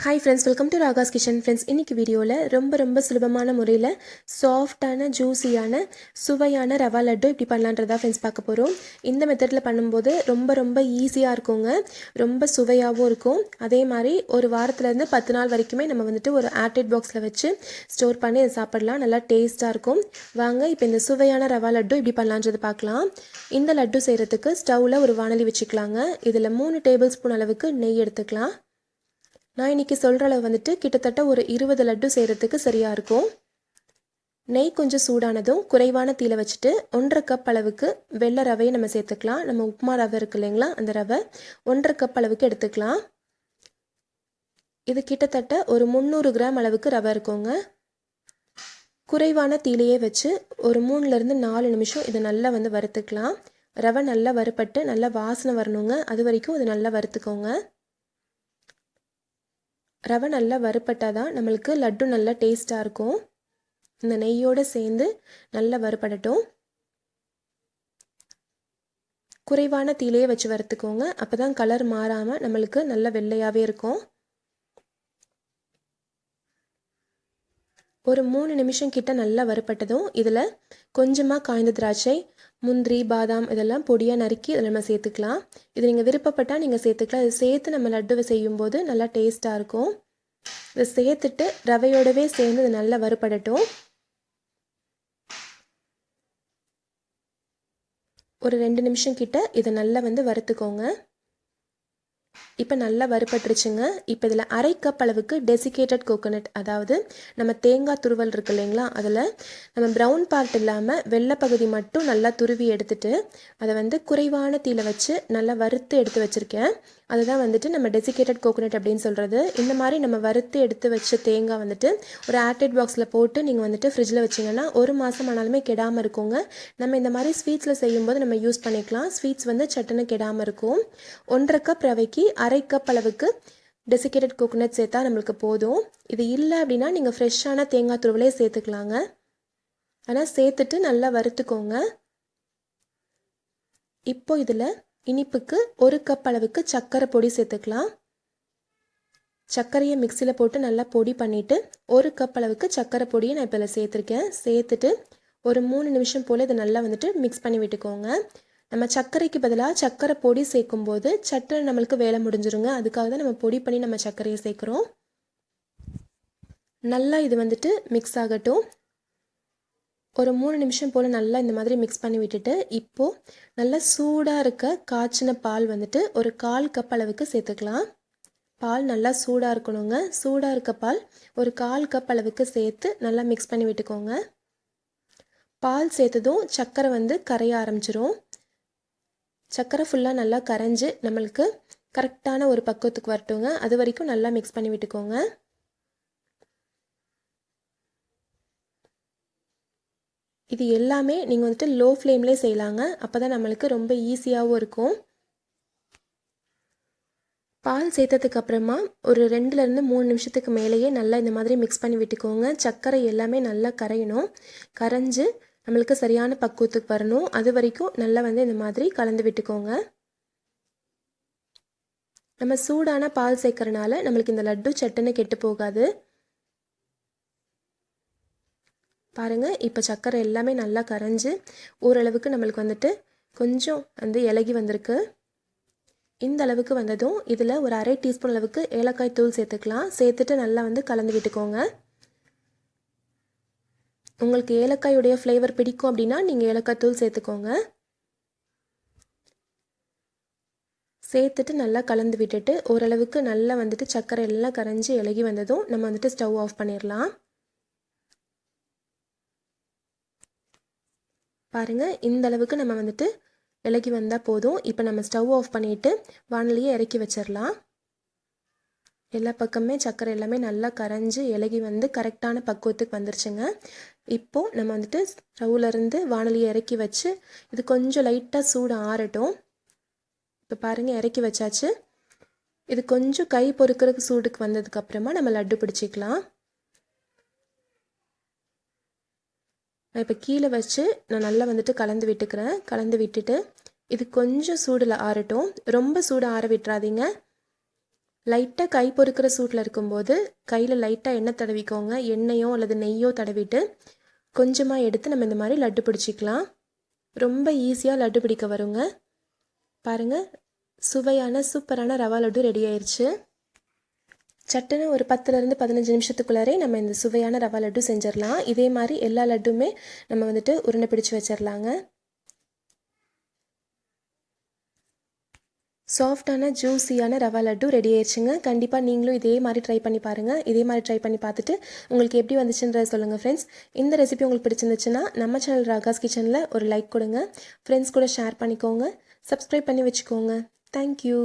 Hi friends, welcome to Raga's Kitchen. Friends, இன்னைக்கு வீடியோவில் ரொம்ப சுலபமான முறையில் சாஃப்டான ஜூஸியான சுவையான ரவா லட்டு இப்படி பண்ணலான்றதா ஃப்ரெண்ட்ஸ் பார்க்க போகிறோம். இந்த மெத்தடில் பண்ணும்போது ரொம்ப ஈஸியாக இருக்குங்க, ரொம்ப சுவையாகவும் இருக்கும். அதே மாதிரி ஒரு வாரத்துலேருந்து 10 நாள் வரைக்குமே நம்ம வந்துட்டு ஒரு ஏர்டைட் பாக்ஸில் வச்சு ஸ்டோர் பண்ணி அதை சாப்பிடலாம். நல்லா டேஸ்ட்டாக இருக்கும். வாங்க இப்போ இந்த சுவையான ரவா லட்டு இப்படி பண்ணலான்றது பார்க்கலாம். இந்த லட்டு செய்கிறதுக்கு ஸ்டவ்வில் ஒரு வாணலி வச்சுக்கலாங்க. இதில் 3 டேபிள் ஸ்பூன் அளவுக்கு நெய் எடுத்துக்கலாம். நான் இன்றைக்கி சொல்கிற அளவு வந்துட்டு கிட்டத்தட்ட ஒரு 20 லட்டு செய்கிறதுக்கு சரியாக இருக்கும். நெய் கொஞ்சம் சூடானதும் குறைவான தீயில வச்சுட்டு 1.5 கப் அளவுக்கு வெள்ளை ரவையை நம்ம சேர்த்துக்கலாம். நம்ம உப்புமா ரவை இருக்கு இல்லைங்களா, அந்த ரவை 1.5 கப் அளவுக்கு எடுத்துக்கலாம். இது கிட்டத்தட்ட ஒரு 300 கிராம் அளவுக்கு ரவை இருக்குங்க. குறைவான தீயிலையே வச்சு ஒரு 3லேருந்து 4 நிமிஷம் இதை நல்லா வறுத்துக்கலாம். ரவை நல்லா வறுப்பட்டு நல்லா வாசனை வரணுங்க, அது வரைக்கும் இதை நல்லா வறுத்துக்கோங்க. ரவை நல்லா வறுப்பட்டால் தான் நம்மளுக்கு லட்டு நல்லா டேஸ்ட்டாக இருக்கும். இந்த நெய்யோடு சேர்ந்து நல்லா வறுப்படட்டும். குறைவான தீயிலையே வச்சு வறுத்துக்கோங்க, அப்போ தான் கலர் மாறாமல் நம்மளுக்கு நல்ல வெள்ளையாகவே இருக்கும். ஒரு 3 நிமிஷம் கிட்ட நல்லா வறுப்பட்டதும் இதில் கொஞ்சமாக காய்ந்த திராட்சை, முந்திரி, பாதாம் இதெல்லாம் பொடியாக நறுக்கி இதில் நம்ம சேர்த்துக்கலாம். இது நீங்கள் விருப்பப்பட்டால் நீங்கள் சேர்த்துக்கலாம். இது சேர்த்து நம்ம லட்டுவை செய்யும்போது நல்லா டேஸ்ட்டாக இருக்கும். இதை சேர்த்துட்டு ரவையோடவே சேர்ந்து இது நல்லா வறுப்படட்டும். ஒரு 2 நிமிஷம் கிட்ட இதை நல்லா வறுத்துக்கோங்க. இப்போ நல்லா வறுப்பட்டுருச்சுங்க. இப்போ இதில் 1/2 கப் அளவுக்கு டெசிகேட்டட் கோகோனட், அதாவது நம்ம தேங்காய் துருவல் இருக்கு இல்லைங்களா, அதில் நம்ம ப்ரௌன் பார்ட் இல்லாமல் வெள்ளை பகுதி மட்டும் நல்லா துருவி எடுத்துட்டு அதை குறைவான தீயில வச்சு நல்லா வறுத்து எடுத்து வச்சுருக்கேன். அதுதான் நம்ம டெசிகேட்டட் கோகோனட் அப்படின்னு சொல்கிறது. இந்த மாதிரி நம்ம வறுத்து எடுத்து வச்ச தேங்காய் ஒரு ஏர்டைட் பாக்ஸில் போட்டு நீங்கள் ஃப்ரிட்ஜில் வச்சிங்கன்னா 1 மாதம் ஆனாலுமே கெடாமல் இருக்குங்க. நம்ம இந்த மாதிரி ஸ்வீட்ஸில் செய்யும்போது நம்ம யூஸ் பண்ணிக்கலாம். ஸ்வீட்ஸ் சட்டுன்னு கெடாமல் இருக்கும். 1.5 கப் ரவைக்கு 1/2 கப் அளவுக்கு டெசிகேட்டட் கோகோனட் சேர்த்தா நம்மளுக்கு போதும். இது இல்லை அப்படின்னா நீங்கள் ஃப்ரெஷ்ஷான தேங்காய் துருவலே சேர்த்துக்கலாங்க. ஆனால் சேர்த்துட்டு நல்லா வறுத்துக்கோங்க. இப்போ இதில் இனிப்புக்கு 1 கப் அளவுக்கு சர்க்கரை பொடி சேர்த்துக்கலாம். சர்க்கரையை மிக்சியில் போட்டு நல்லா பொடி பண்ணிவிட்டு 1 கப் அளவுக்கு சர்க்கரை பொடியை நான் இப்போ இதில் சேர்த்துருக்கேன். சேர்த்துட்டு ஒரு 3 நிமிஷம் போல் இதை நல்லா மிக்ஸ் பண்ணி விட்டுக்கோங்க. நம்ம சர்க்கரைக்கு பதிலாக சர்க்கரை பொடி சேர்க்கும்போது சட்டுன்னு நம்மளுக்கு வேலை முடிஞ்சிருங்க. அதுக்காக தான் நம்ம பொடி பண்ணி நம்ம சர்க்கரையை சேர்க்குறோம். நல்லா இது மிக்ஸ் ஆகட்டும். ஒரு 3 நிமிஷம் போல் நல்லா இந்த மாதிரி மிக்ஸ் பண்ணி விட்டுட்டு இப்போது நல்லா சூடாக இருக்க காய்ச்சின பால் ஒரு 1/4 கப் அளவுக்கு சேர்த்துக்கலாம். பால் நல்லா சூடாக இருக்கணுங்க. சூடாக இருக்க பால் ஒரு 1/4 கப் அளவுக்கு சேர்த்து நல்லா மிக்ஸ் பண்ணி விட்டுக்கோங்க. பால் சேர்த்ததும் சர்க்கரை கரைய ஆரம்பிச்சிரும். சர்க்கரை ஃபுல்லாக நல்லா கரைஞ்சி நம்மளுக்கு கரெக்டான ஒரு பக்குவத்துக்கு வரட்டுங்க. அது வரைக்கும் நல்லா மிக்ஸ் பண்ணி விட்டுக்கோங்க. இது எல்லாமே நீங்கள் லோ ஃப்ளேம்லேயே செய்யலாங்க. அப்போ தான் நம்மளுக்கு ரொம்ப ஈஸியாகவும் இருக்கும். பால் சேர்த்ததுக்கு அப்புறமா ஒரு 2லேருந்து 3 நிமிஷத்துக்கு மேலேயே நல்லா இந்த மாதிரி மிக்ஸ் பண்ணி விட்டுக்கோங்க. சர்க்கரை எல்லாமே நல்லா கரையணும். கரைஞ்சி நம்மளுக்கு சரியான பக்குவத்துக்கு வரணும். அது வரைக்கும் நல்லா இந்த மாதிரி கலந்து விட்டுக்கோங்க. நம்ம சூடான பால் சேர்க்கறனால நம்மளுக்கு இந்த லட்டு சட்டுன்னு கெட்டு போகாது. பாருங்கள், இப்போ சர்க்கரை எல்லாமே நல்லா கரைஞ்சி ஓரளவுக்கு நம்மளுக்கு கொஞ்சம் இலகி வந்திருக்கு. இந்த அளவுக்கு வந்ததும் இதில் ஒரு 1/2 டீஸ்பூன் அளவுக்கு ஏலக்காய் தூள் சேர்த்துக்கலாம். சேர்த்துட்டு நல்லா கலந்து விட்டுக்கோங்க. உங்களுக்கு ஏலக்காயுடைய ஃப்ளேவர் பிடிக்கும் அப்படின்னா நீங்கள் ஏலக்காய் தூள் சேர்த்துக்கோங்க. சேர்த்துட்டு நல்லா கலந்து விட்டுட்டு ஓரளவுக்கு நல்லா சர்க்கரை எல்லாம் கரைஞ்சி இலகி வந்ததும் நம்ம ஸ்டவ் ஆஃப் பண்ணிடலாம். பாருங்கள், இந்த அளவுக்கு நம்ம இலகி வந்தால் போதும். இப்போ நம்ம ஸ்டவ் ஆஃப் பண்ணிவிட்டு வாணலியை இறக்கி வச்சிடலாம். எல்லா பக்கமே சர்க்கரை எல்லாமே நல்லா கரைஞ்சி இலகி கரெக்டான பக்குவத்துக்கு வந்துருச்சுங்க. இப்போது நம்ம ஸ்டவ்லேருந்து வாணலியை இறக்கி வச்சு இது கொஞ்சம் லைட்டாக சூடு ஆறட்டும். இப்போ பாருங்கள், இறக்கி வச்சாச்சு. இது கொஞ்சம் கை பொறுக்கிறதுக்கு சூடுக்கு வந்ததுக்கப்புறமா நம்ம லட்டு பிடிச்சிக்கலாம். நான் இப்போ கீழே வச்சு நான் நல்லா கலந்து விட்டுக்கிறேன். கலந்து விட்டுட்டு இது கொஞ்சம் சூடில் ஆறட்டும். ரொம்ப சூடு ஆற விட்டுறாதீங்க. லைட்டாக கை பொறுக்கிற சூட்டில் இருக்கும்போது கையில் லைட்டாக எண்ணெய் தடவிக்கோங்க. எண்ணெயோ அல்லது நெய்யோ தடவிட்டு கொஞ்சமாக எடுத்து நம்ம இந்த மாதிரி லட்டு பிடிச்சிக்கலாம். ரொம்ப ஈஸியாக லட்டு பிடிக்க வருங்க. பாருங்கள், சுவையான சூப்பரான ரவா லட்டு ரெடி ஆயிடுச்சு. சட்டுன்னு ஒரு 10லேருந்து 15 நிமிஷத்துக்குள்ளாரே நம்ம இந்த சுவையான ரவா லட்டு செஞ்சிடலாம். இதே மாதிரி எல்லா லட்டுமே நம்ம வந்துட்டு உருண்டை பிடிச்சி வச்சிடலாங்க. சாஃப்டான ஜூஸியான ரவா லட்டு ரெடி ஆயிடுச்சுங்க. கண்டிப்பாக நீங்களும் இதே மாதிரி ட்ரை பண்ணி பாருங்கள். இதே மாதிரி ட்ரை பண்ணி பார்த்துட்டு உங்களுக்கு எப்படி வந்துச்சுன்றதை சொல்லுங்கள் ஃப்ரெண்ட்ஸ். இந்த ரெசிபி உங்களுக்கு பிடிச்சிருந்துச்சுன்னா நம்ம சேனல் ராகாஸ் கிச்சனில் ஒரு லைக் கொடுங்க. ஃப்ரெண்ட்ஸ் கூட ஷேர் பண்ணிக்கோங்க. சப்ஸ்கிரைப் பண்ணி வச்சுக்கோங்க. தேங்க்யூ.